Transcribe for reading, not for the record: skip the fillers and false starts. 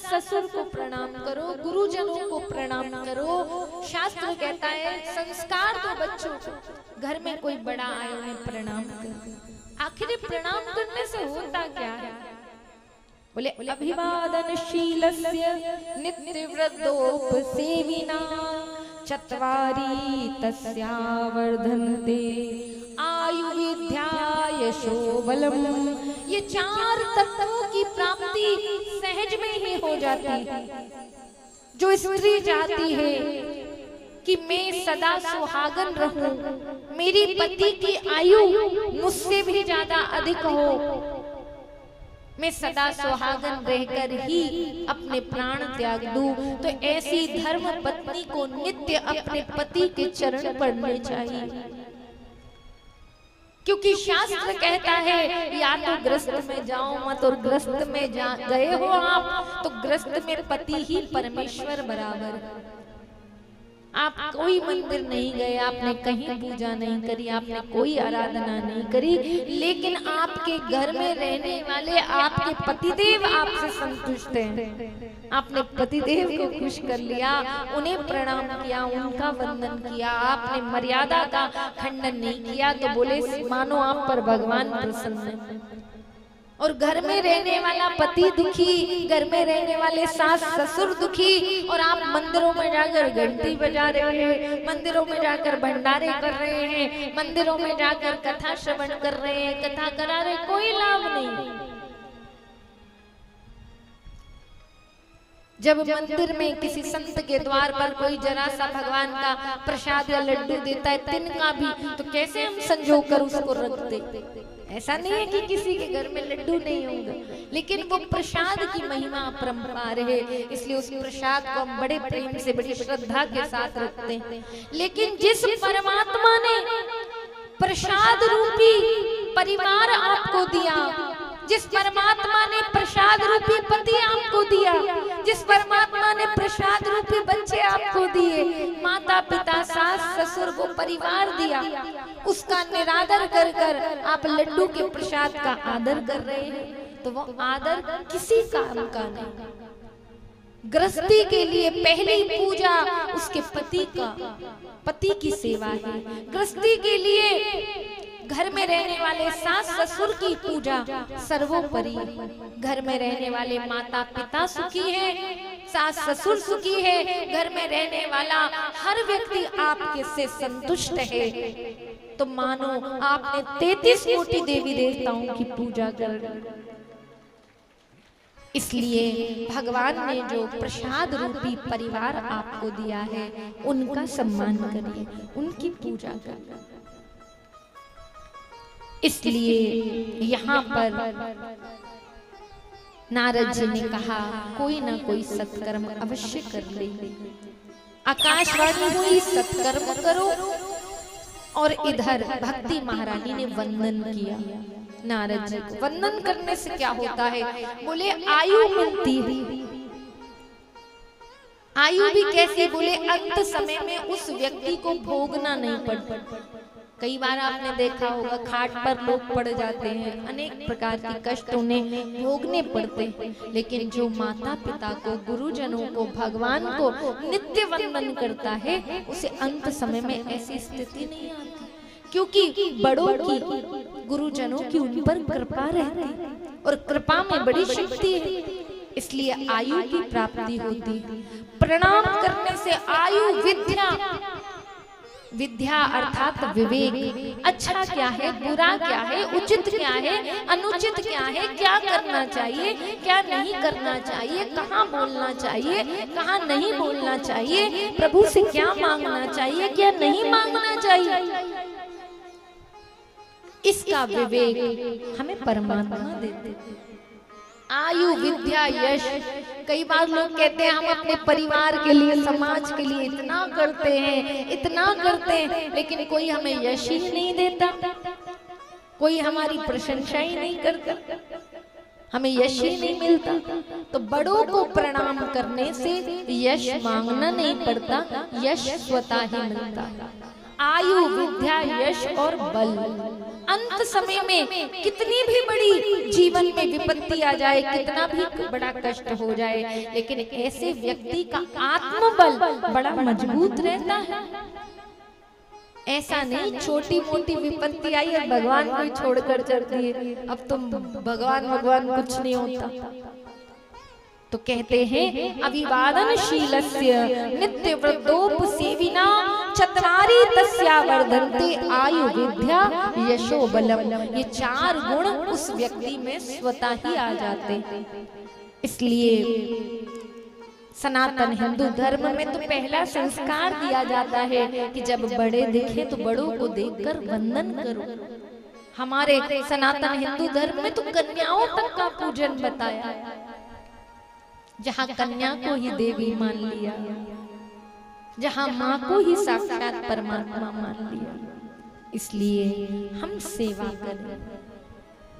ससुर को प्रणाम करो, गुरुजनों को प्रणाम करो। शास्त्र कहता है संस्कार दो बच्चों को, घर में कोई बड़ा आए उन्हें प्रणाम करो। आखिर प्रणाम करने से होता क्या है? बोले अभिवादनशीलस्य नित्यवृद्धोपसेविना चत्वारि तस्या वर्धन्ते आयु विद्या यशो बलम। ये 4 तत्वों की प्राप्ति सहज में ही हो जाती है। जो स्त्री चाहती है कि मैं सदा सुहागन रहूं, मेरी पति की आयु मुझसे भी ज्यादा अधिक हो, मैं सदा सुहागन रहकर ही अपने प्राण त्याग दूं, तो ऐसी धर्म पत्नी को नित्य अपने पति के चरण पड़ने चाहिए। क्योंकि शास्त्र कहता है या तो ग्रस्त में जाओ मत, और ग्रस्त में गए हो आप तो ग्रस्त में पति ही परमेश्वर बराबर। आप कोई मंदिर नहीं गए, आपने कहीं पूजा नहीं करी, आपने कोई आराधना नहीं करी, लेकिन आपके घर में रहने वाले आपके पतिदेव आपसे संतुष्ट हैं। आपने पतिदेव को खुश कर लिया, उन्हें प्रणाम किया, उनका वंदन किया, आपने मर्यादा का खंडन नहीं किया, तो बोले मानो आप पर भगवान प्रसन्न हैं। और घर में रहने वाला पति दुखी, घर में रहने वाले सास ससुर दुखी, और आप मंदिरों में जाकर घंटी बजा रहे हैं, मंदिरों में जाकर भंडारे कर रहे हैं, मंदिरों में जाकर कथा श्रवण कर रहे हैं, कथा करा रहे, कोई लाभ नहीं। जब मंदिर में किसी संत के द्वार पर कोई जरा सा भगवान का प्रसाद या लड्डू देता है, तिनका भी, तो कैसे हम संजो कर उसको रख दे? ऐसा नहीं है कि किसी के घर में लड्डू नहीं होगा, लेकिन वो प्रसाद की महिमा अपरंपार है, इसलिए उस प्रसाद को हम बड़े प्रेम से, बड़ी श्रद्धा के साथ रखते हैं। लेकिन जिस परमात्मा ने प्रसाद रूपी परिवार आपको दिया, जिस परमात्मा ने प्रसाद रूपी पति आपको दिया, जिस परमात्मा ने प्रसाद रूपी बच्चे आपको दिए, माता पिता सास ससुर को परिवार दिया, उसका निरादर कर कर आप लड्डू के प्रसाद का आदर कर रहे हैं, तो वो आदर किसी काम का नहीं। गृहस्थी के लिए पहली पूजा उसके पति की सेवा है। गृहस्थी के लिए घर में रहने वाले सास ससुर की पूजा सर्वोपरि। घर में रहने वाले माता पिता सुखी है, सास ससुर सुखी है, घर में रहने वाला हर व्यक्ति आपके से संतुष्ट है, तो मानो आपने 33 कोटि देवी देवताओं की पूजा कर दी। इसलिए भगवान ने जो प्रसाद रूपी परिवार आपको दिया है, उनका सम्मान करिए, उनकी पूजा करिए। इसलिए यहाँ पर नारद जी ने कहा कोई ना कोई सत्कर्म अवश्य कर ले। आकाशवाणी हुई सत्कर्म करो, और इधर भक्ति महारानी ने वंदन किया नारद जी को। वंदन करने से क्या होता है? बोले आयु मिलती है। आयु भी कैसे? बोले अंत समय में उस व्यक्ति को भोगना नहीं पड़ता। कई बार आपने देखा होगा खाट पर लोग पड़ जाते हैं, अनेक प्रकार के कष्ट उन्हें भोगने पड़ते हैं, लेकिन जो माता पिता को, गुरुजनों को, भगवान को नित्य वंदन करता है, उसे अंत समय में ऐसी स्थिति नहीं आती, क्योंकि बड़ों की, गुरुजनों की उन पर कृपा रहती है, और कृपा में बड़ी शक्ति है, इसलिए आयु की प्राप्ति होती है। प्रणाम करने से आयु, विद्या अर्थात विवेक, अच्छा क्या है, बुरा क्या है, उचित क्या है, अनुचित क्या है, क्या करना चाहिए, क्या नहीं करना चाहिए, कहाँ बोलना चाहिए, कहाँ नहीं बोलना चाहिए, प्रभु से क्या मांगना चाहिए, क्या नहीं मांगना चाहिए, इसका विवेक हमें परमात्मा देते हैं। आयु, विद्या, यश। कई बार लोग कहते हैं हम अपने परिवार के लिए, समाज के लिए इतना करते हैं, इतना करते हैं, लेकिन कोई हमें यश ही नहीं देता, कोई हमारी प्रशंसा ही नहीं करता, हमें यश ही नहीं मिलता। तो बड़ों को प्रणाम करने से यश मांगना नहीं पड़ता, यश स्वतः ही मिलता। आयु, विद्या, यश और बल, अंत समय में कितनी भी बड़ी जीवन में विपत्ति आ जाए, कितना भी बड़ा कष्ट हो जाए, लेकिन ऐसे व्यक्ति का आत्मबल बड़ा मजबूत रहता है। ऐसा नहीं छोटी मोटी विपत्ति आई और भगवान को ही छोड़कर चल दिए, अब तुम भगवान कुछ नहीं होता। तो कहते हैं अभिवादनशीलस्य नित्य व्रतोपसेविना चत्वारि तस्या वर्धन्ते आयु विद्या यशो बलम। ये 4 गुण उस व्यक्ति में स्वतः ही आ जाते हैं। इसलिए सनातन हिंदू धर्म में तो पहला संस्कार दिया जाता है कि जब बड़े दिखे तो बड़ों को देखकर वंदन करो। हमारे सनातन हिंदू धर्म में तो कन्याओं तक का पूजन बताया, जहाँ कन्या को ही देवी मान लिया, जहाँ माँ को ही साक्षात परमात्मा मान लिया। इसलिए हम सेवा करें।